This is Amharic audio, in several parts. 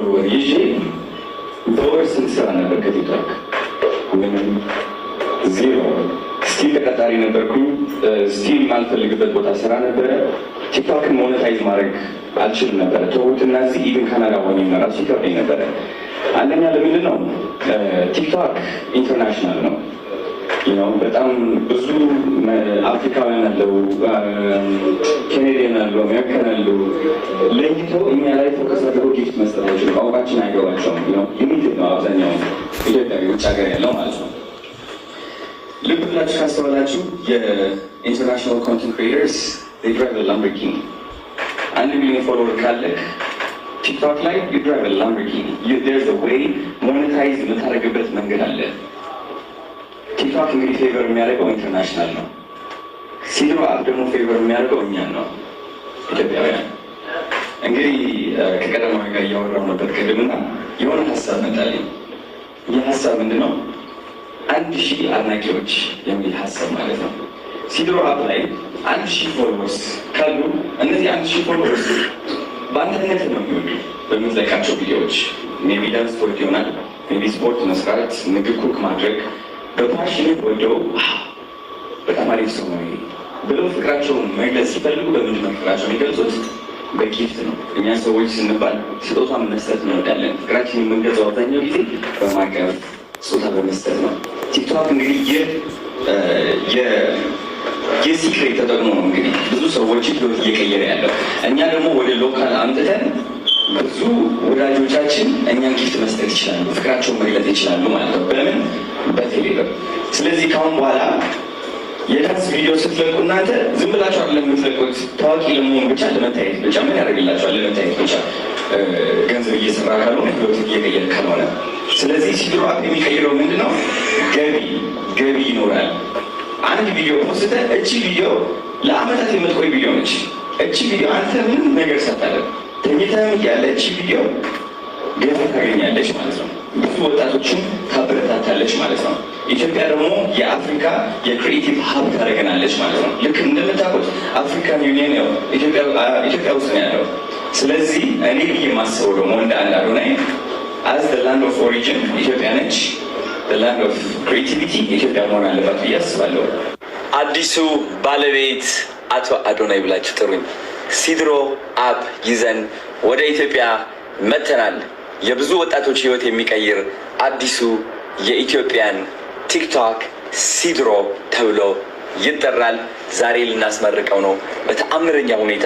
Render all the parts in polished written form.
ፎሎወር ይዤ በወር ስንት ስራ ነበር ከቲክቶክ? ምንም ዜሮ። ስቲል ተቀጣሪ ነበርኩኝ። ስቲል ማልፈልግበት ቦታ ስራ ነበረ። ቲክቶክን ሞኔታይዝ ማድረግ አልችልም ነበረ። ተውትና እዚህ ኢቭን ካናዳ ሆኜ ራሱ ይከብደኝ ነበረ። አንደኛ ለምንድን ነው ቲክቶክ ኢንተርናሽናል ነው። በጣም ብዙ አፍሪካውያን አለው፣ ኬኔዲያን አለው፣ አሜሪካን አለው። ለይቶ እኛ ላይ ፎከስ አድርጎ ጊፍት መስጠታቸው ቋንቋችን አይገባቸውም። ሊሚትድ ነው አብዛኛው ኢትዮጵያዊ ውጭ ሀገር ያለው ማለት ነው። ልብ ብላችሁ ካስተዋላችሁ የኢንተርናሽናል ኮንተንት ክሪኤተርስ ድራይቭ ላምቦርጊኒ 1 ሚሊዮን ፎሎወር ካለህ ቲክቶክ ላይ ድራይቭ ላምቦርጊኒ there's a way ሞኔታይዝ የምታደርግበት መንገድ አለ። ቲክቶክ እንግዲህ ፌቨር የሚያደርገው ኢንተርናሽናል ነው። ሲድሮ አፕ ደግሞ ፌቨር የሚያደርገው እኛን ነው፣ ኢትዮጵያውያን። እንግዲህ ከቀደማዊ ጋር እያወራሁ ነበር ቅድምና የሆነ ሀሳብ መጣልኝ። ይህ ሀሳብ ምንድን ነው? 1000 አድናቂዎች የሚል ሀሳብ ማለት ነው። ሲድሮ አፕ ላይ 1000 ፎሎወርስ ካሉ እነዚህ 1000 ፎሎወርስ በአንድነት ነው የሚወዱ በምትለቃቸው ቪዲዮዎች። ሜቢ ዳንስ ስፖርት ይሆናል፣ ሜቢ ስፖርት መስራት፣ ምግብ ኩክ ማድረግ በፓሽን ወደው በጣም አሪፍ ሰው ነው ብለው ፍቅራቸውን መግለጽ ሲፈልጉ በምንድን ነው ፍቅራቸውን የሚገልጹት? በጊፍት ነው። እኛ ሰዎች ስንባል ስጦታ መስጠት እንወዳለን። ፍቅራችን የምንገልጸው አብዛኛው ጊዜ በማቀፍ ስጦታ በመስጠት ነው። ቲክቶክ እንግዲህ የሲክሬት ተጠቅሞ ነው እንግዲህ ብዙ ሰዎችን ህይወት እየቀየረ ያለው። እኛ ደግሞ ወደ ሎካል አምጥተን ብዙ ወዳጆቻችን እኛን ጊፍት መስጠት ይችላሉ፣ ፍቅራቸውን መግለጽ ይችላሉ ማለት ነው። በምን? በቴሌብር። ስለዚህ ካሁን በኋላ የዳንስ ቪዲዮ ስትለቁ እናንተ ዝም ብላችሁ አይደለም የምትለቁት፣ ታዋቂ ለመሆን ብቻ ለመታየት ብቻ። ምን ያደርግላችኋል? ለመታየት ብቻ። ገንዘብ እየሰራ ካልሆነ ህይወት እየቀየረ ካልሆነ። ስለዚህ ሲድሮ አፕ የሚቀይረው ምንድን ነው? ገቢ ይኖራል። አንድ ቪዲዮ ፖስተ እቺ ቪዲዮ ለአመታት የምትቆይ ቪዲዮ ነች። እቺ ቪዲዮ አንተ ምንም ነገር ሳታደርግ ተኝተህም ያለ እቺ ቪዲዮ ገቢ ታገኛለች ማለት ነው። ብዙ ወጣቶችን ታበረታታለች ማለት ነው። ኢትዮጵያ ደግሞ የአፍሪካ የክሪኤቲቭ ሀብ ታደርገናለች ማለት ነው። ልክ እንደምታውቁት አፍሪካን ዩኒየን ያው ኢትዮጵያ ውስጥ ነው ያለው። ስለዚህ እኔ የማስበው ደግሞ እንደ አንድ አዶናይ አዝ the land of origin ኢትዮጵያ ነች፣ the land of creativity ኢትዮጵያ መሆን አለባት ብዬ አስባለሁ። አዲሱ ባለቤት አቶ አዶናይ ብላችሁ ጥሩኝ። ሲድሮ አፕ ይዘን ወደ ኢትዮጵያ መተናል። የብዙ ወጣቶች ህይወት የሚቀይር አዲሱ የኢትዮጵያን ቲክቶክ ሲድሮ ተብሎ ይጠራል። ዛሬ ልናስመርቀው ነው በተአምረኛ ሁኔታ።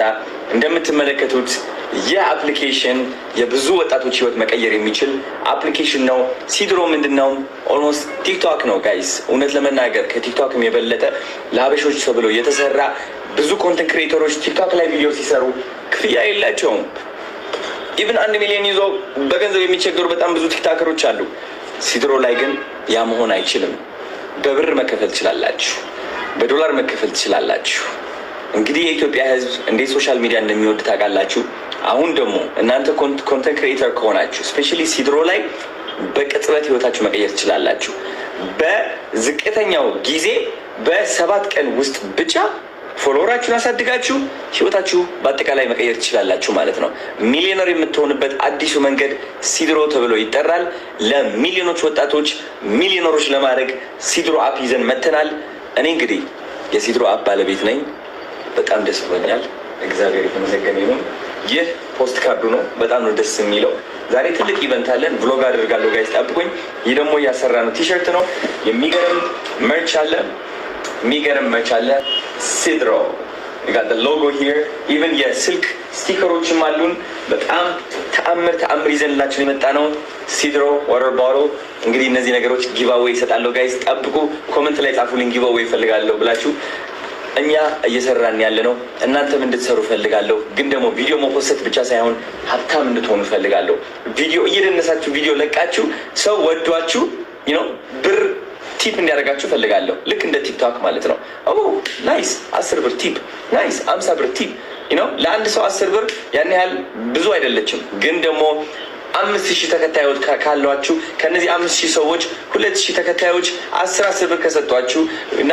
እንደምትመለከቱት ይህ አፕሊኬሽን የብዙ ወጣቶች ህይወት መቀየር የሚችል አፕሊኬሽን ነው። ሲድሮ ምንድን ነው? ኦልሞስት ቲክቶክ ነው ጋይስ። እውነት ለመናገር ከቲክቶክም የበለጠ ለሀበሾች ተብሎ የተሰራ ብዙ ኮንተንት ክሬተሮች ቲክቶክ ላይ ቪዲዮ ሲሰሩ ክፍያ የላቸውም። ኢቭን 1 ሚሊዮን ይዞ በገንዘብ የሚቸገሩ በጣም ብዙ ቲክታከሮች አሉ። ሲድሮ ላይ ግን ያ መሆን አይችልም። በብር መከፈል ትችላላችሁ፣ በዶላር መከፈል ትችላላችሁ። እንግዲህ የኢትዮጵያ ህዝብ እንዴት ሶሻል ሚዲያ እንደሚወድ ታውቃላችሁ። አሁን ደግሞ እናንተ ኮንተንት ክሬተር ከሆናችሁ ስፔሻሊ ሲድሮ ላይ በቅጽበት ህይወታችሁ መቀየር ትችላላችሁ። በዝቅተኛው ጊዜ በ7 ቀን ውስጥ ብቻ ፎሎወራችሁን አሳድጋችሁ ህይወታችሁ በአጠቃላይ መቀየር ትችላላችሁ ማለት ነው። ሚሊዮነር የምትሆንበት አዲሱ መንገድ ሲድሮ ተብሎ ይጠራል። ለሚሊዮኖች ወጣቶች ሚሊዮነሮች ለማድረግ ሲድሮ አፕ ይዘን መተናል። እኔ እንግዲህ የሲድሮ አፕ ባለቤት ነኝ። በጣም ደስ ብሎኛል። እግዚአብሔር የተመሰገነ ይሁን። ይህ ፖስት ካርዱ ነው። በጣም ነው ደስ የሚለው። ዛሬ ትልቅ ኢቨንት አለን። ቭሎግ አድርጋለሁ ጋይስ፣ ጠብቁኝ። ይህ ደግሞ እያሰራ ነው ቲሸርት ነው። የሚገርም መርች አለ፣ ሲድሮ got the logo here even የስልክ ስቲከሮችም አሉን። በጣም ተአምር ይዘንላችሁ የመጣ ነው። ሲድሮ ዋተር ቦትል። እንግዲህ እነዚህ ነገሮች ጊቫዌይ ይሰጣለሁ ጋይስ፣ ጠብቁ። ኮሜንት ላይ ጻፉልኝ ጊቫዌይ ይፈልጋለሁ ብላችሁ። እኛ እየሰራን ያለ ነው፣ እናንተም እንድትሰሩ ፈልጋለሁ። ግን ደግሞ ቪዲዮ መፖሰት ብቻ ሳይሆን ሀብታም እንድትሆኑ ፈልጋለሁ። ቪዲዮ እየደነሳችሁ ቪዲዮ ለቃችሁ ሰው ወዷችሁ ብር ቲፕ እንዲያደርጋችሁ ፈልጋለሁ። ልክ እንደ ቲክቶክ ማለት ነው። ናይስ 10 ብር ቲፕ፣ ናይስ 50 ብር ቲፕ። ለአንድ ሰው 10 ብር ያን ያህል ብዙ አይደለችም። ግን ደግሞ 5000 ተከታዮች ካሏችሁ ከነዚህ 5000 ሰዎች 2000 ተከታዮች 10 ብር ከሰጧችሁ እና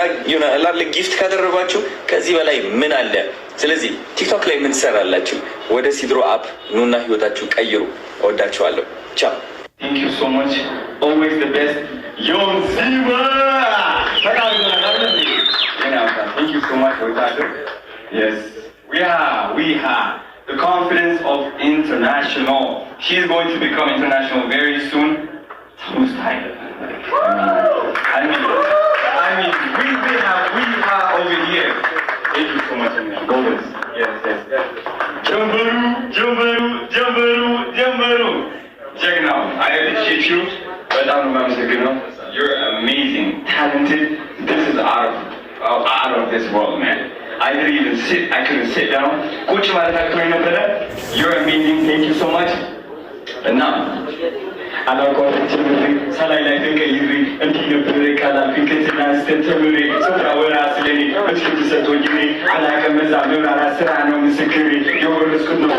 ጊፍት ካደረጓችሁ ከዚህ በላይ ምን አለ? ስለዚህ ቲክቶክ ላይ ምን ትሰራላችሁ? ወደ ሲድሮ አፕ ኑና ህይወታችሁ ቀይሩ። እወዳችኋለሁ። ቻው። Thank you so much. Always the best. Young Ziva! Thank you so much for that. Yes. We have the confidence of international. She's going to become international very soon. Who's tired? I mean, we have over here. Thank you so much, Golders. Yes. Jambaru. Check it out. I appreciate you, but I'm you're amazing, talented. This is out of this world, man. I couldn't sit down. You're amazing. Thank you so much. And now, ሰላይ ላይ ተቀይሬ እንዲህ ነበር ካላልኩኝ ከትናንት ተምሬ ሶፍራ ወራ ስለኔ መስኪን ሰጥቶኝ አላውቅም በዛ መብራራ ስራ ነው ምስክሬ የወረስኩት ነው።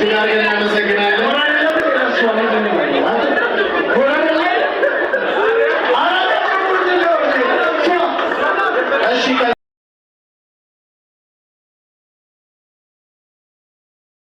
እናመሰግናለን።